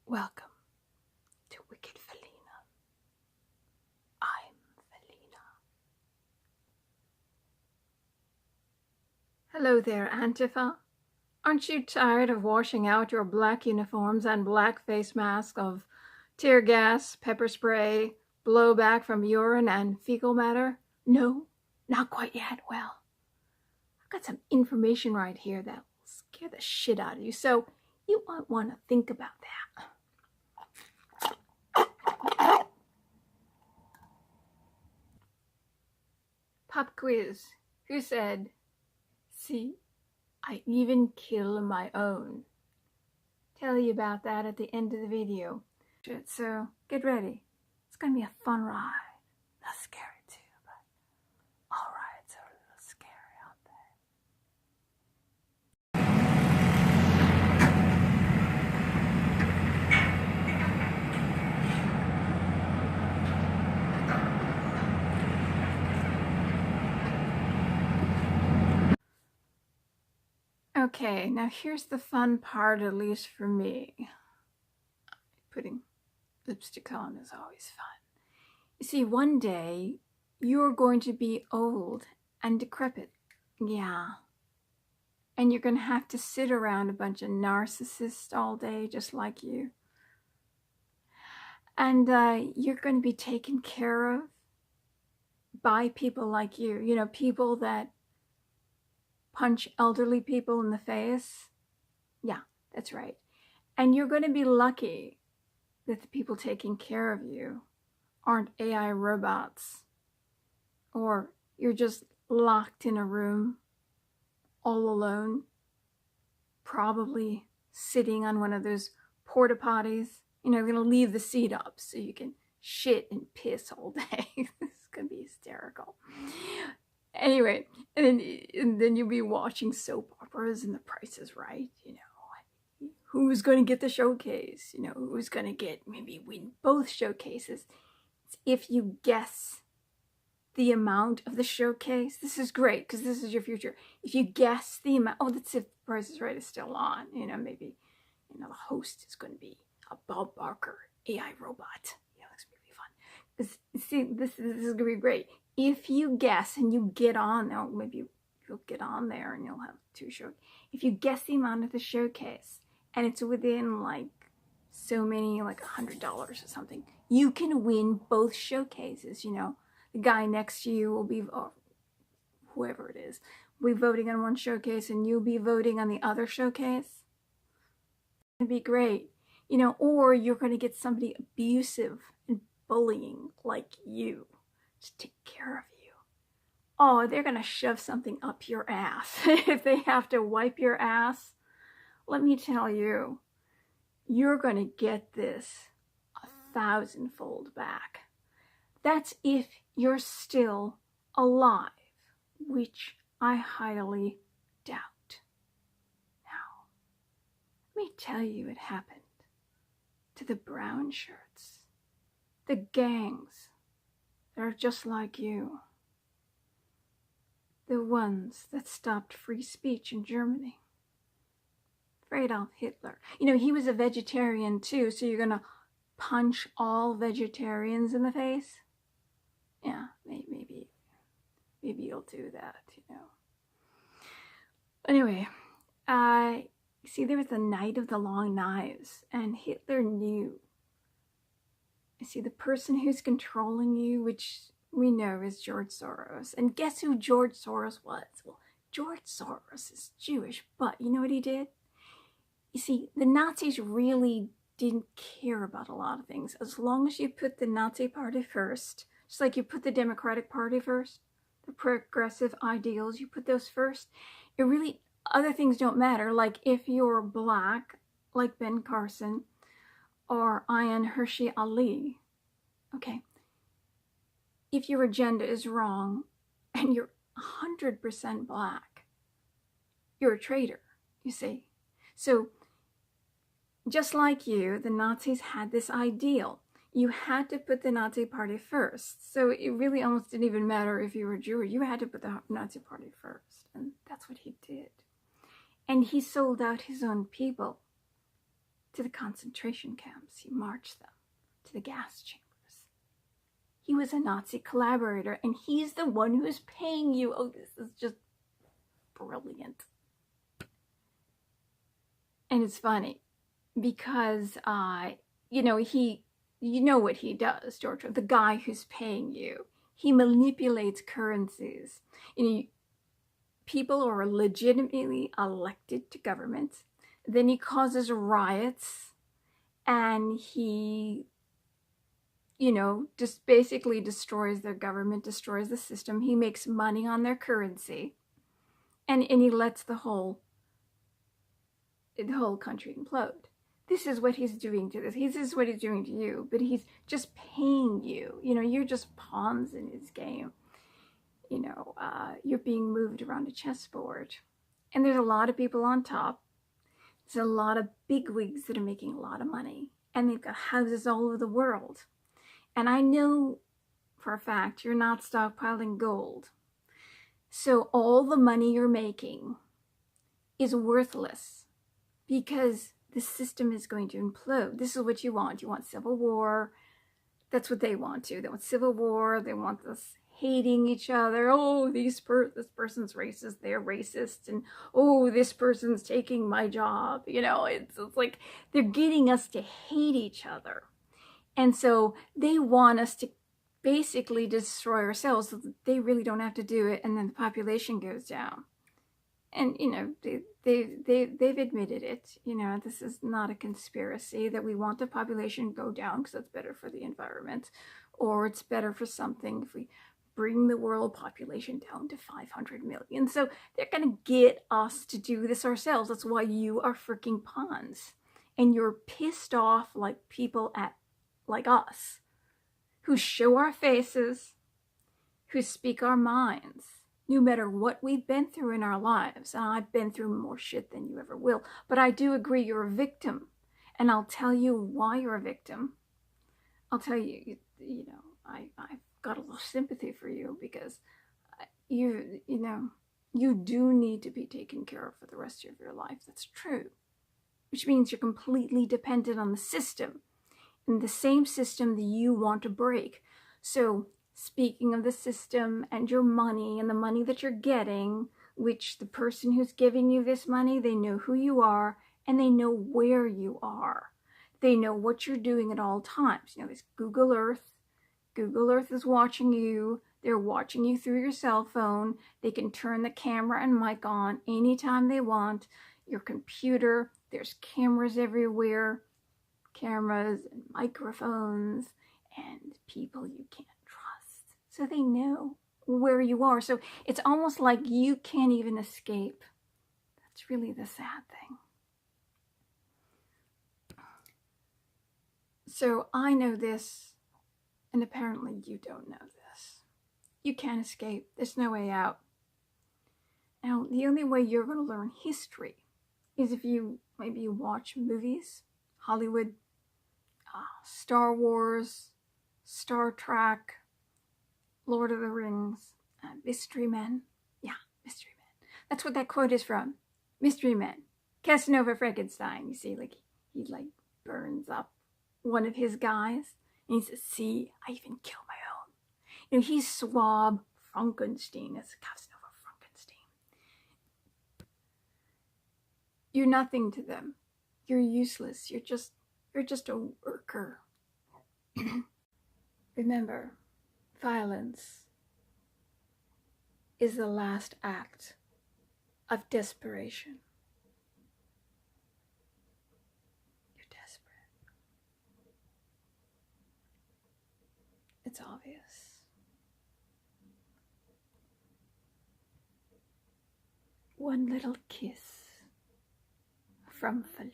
Welcome to Wicked Felina. I'm Felina. Hello there, Antifa. Aren't you tired of washing out your black uniforms and black face masks of tear gas, pepper spray, blowback from urine and fecal matter? No, not quite yet. Well, I've got some information right here that will scare the shit out of you, so you might want to think about that. Pop quiz. Who said, "See, I even kill my own"? Tell you about that at the end of the video. So get ready. It's gonna be a fun ride. That's scary too, but all rides are a little scary, aren't they? Okay, now here's the fun part, at least for me. Putting lipstick on is always fun. You see, one day you're going to be old and decrepit. Yeah. And you're going to have to sit around a bunch of narcissists all day, just like you. And you're going to be taken care of by people like you. You know, people that punch elderly people in the face. Yeah, that's right. And you're going to be lucky that the people taking care of you aren't AI robots, or you're just locked in a room all alone, probably sitting on one of those porta potties. You know, you're going to leave the seat up so you can shit and piss all day. This is going to be hysterical. Anyway, and then you'll be watching soap operas and The Price is Right, you know. Who's going to get the showcase? You know, who's going to get, maybe win both showcases? If you guess the amount of the showcase, this is great because this is your future. If you guess the amount, oh, that's if Price is Right is still on. You know, maybe, you know, the host is going to be a Bob Barker AI robot. Yeah, that's going to be fun. Because, see, this is going to be great. If you guess and you get on, or maybe you'll get on there and you'll have two shows. If you guess the amount of the showcase, and it's within like so many, like $100 or something, you can win both showcases. You know, the guy next to you will be, or whoever it is, will be voting on one showcase and you'll be voting on the other showcase. It'd be great, you know. Or you're going to get somebody abusive and bullying like you to take care of you. Oh, they're going to shove something up your ass. If they have to wipe your ass, let me tell you, you're going to get this 1,000-fold back. That's if you're still alive, which I highly doubt. Now, let me tell you what happened to the brown shirts, the gangs that are just like you, the ones that stopped free speech in Germany. Adolf Hitler. You know, he was a vegetarian too, so you're gonna punch all vegetarians in the face? Yeah, maybe you'll do that, you know. Anyway, see, there was the Night of the Long Knives, and Hitler knew. See, the person who's controlling you, which we know is George Soros. And guess who George Soros was? Well, George Soros is Jewish, but you know what he did? You see, the Nazis really didn't care about a lot of things. As long as you put the Nazi Party first, just like you put the Democratic Party first, the progressive ideals, you put those first, it really, other things don't matter. Like if you're black, like Ben Carson, or Ayaan Hirsi Ali, okay, if your agenda is wrong and you're 100% black, you're a traitor, you see. So, just like you, the Nazis had this ideal. You had to put the Nazi Party first. So it really almost didn't even matter if you were Jewish. You had to put the Nazi Party first. And that's what he did. And he sold out his own people to the concentration camps. He marched them to the gas chambers. He was a Nazi collaborator, and he's the one who is paying you. Oh, this is just brilliant. And it's funny because, you know what he does, Georgia, the guy who's paying you. He manipulates currencies. You know, people are legitimately elected to government. Then he causes riots, and he, you know, just basically destroys their government, destroys the system. He makes money on their currency, and he lets the whole country implode. This is what he's doing to this. This is what he's doing to you, but he's just paying you. You know, you're just pawns in his game. You know, you're being moved around a chessboard. And there's a lot of people on top. There's a lot of bigwigs that are making a lot of money. And they've got houses all over the world. And I know for a fact you're not stockpiling gold. So all the money you're making is worthless because the system is going to implode. This is what you want. You want civil war. That's what they want too. They want civil war. They want this hating each other. Oh, this person's racist. They're racist. And oh, this person's taking my job. You know, it's like they're getting us to hate each other. And so they want us to basically destroy ourselves so that they really don't have to do it. And then the population goes down. And, you know, they've admitted it. You know, this is not a conspiracy that we want the population to go down because that's better for the environment, or it's better for something if we bring the world population down to 500 million. So they're going to get us to do this ourselves. That's why you are freaking pawns. And you're pissed off like people like us, who show our faces, who speak our minds. No matter what we've been through in our lives, and I've been through more shit than you ever will, but I do agree you're a victim, and I'll tell you why you're a victim. I'll tell you, you know, I've got a little sympathy for you because you do need to be taken care of for the rest of your life. That's true, which means you're completely dependent on the system, and the same system that you want to break. So speaking of the system and your money and the money that you're getting, which the person who's giving you this money, they know who you are and they know where you are. They know what you're doing at all times. You know, there's Google Earth. Google Earth is watching you. They're watching you through your cell phone. They can turn the camera and mic on anytime they want. Your computer, there's cameras everywhere. Cameras and microphones and people you can't trust. So they know where you are. So it's almost like you can't even escape. That's really the sad thing. So I know this, and apparently you don't know this. You can't escape. There's no way out. Now, the only way you're going to learn history is if you watch movies, Hollywood, Star Wars, Star Trek, Lord of the Rings, Mystery Men. Yeah, Mystery Men. That's what that quote is from. Mystery Men. Casanova Frankenstein. You see, like, he burns up one of his guys, and he says, see, I even killed my own. You know, he's Swab Frankenstein. That's Casanova Frankenstein. You're nothing to them. You're useless. You're just a worker. Remember, violence is the last act of desperation. You're desperate. It's obvious. One little kiss from Felina.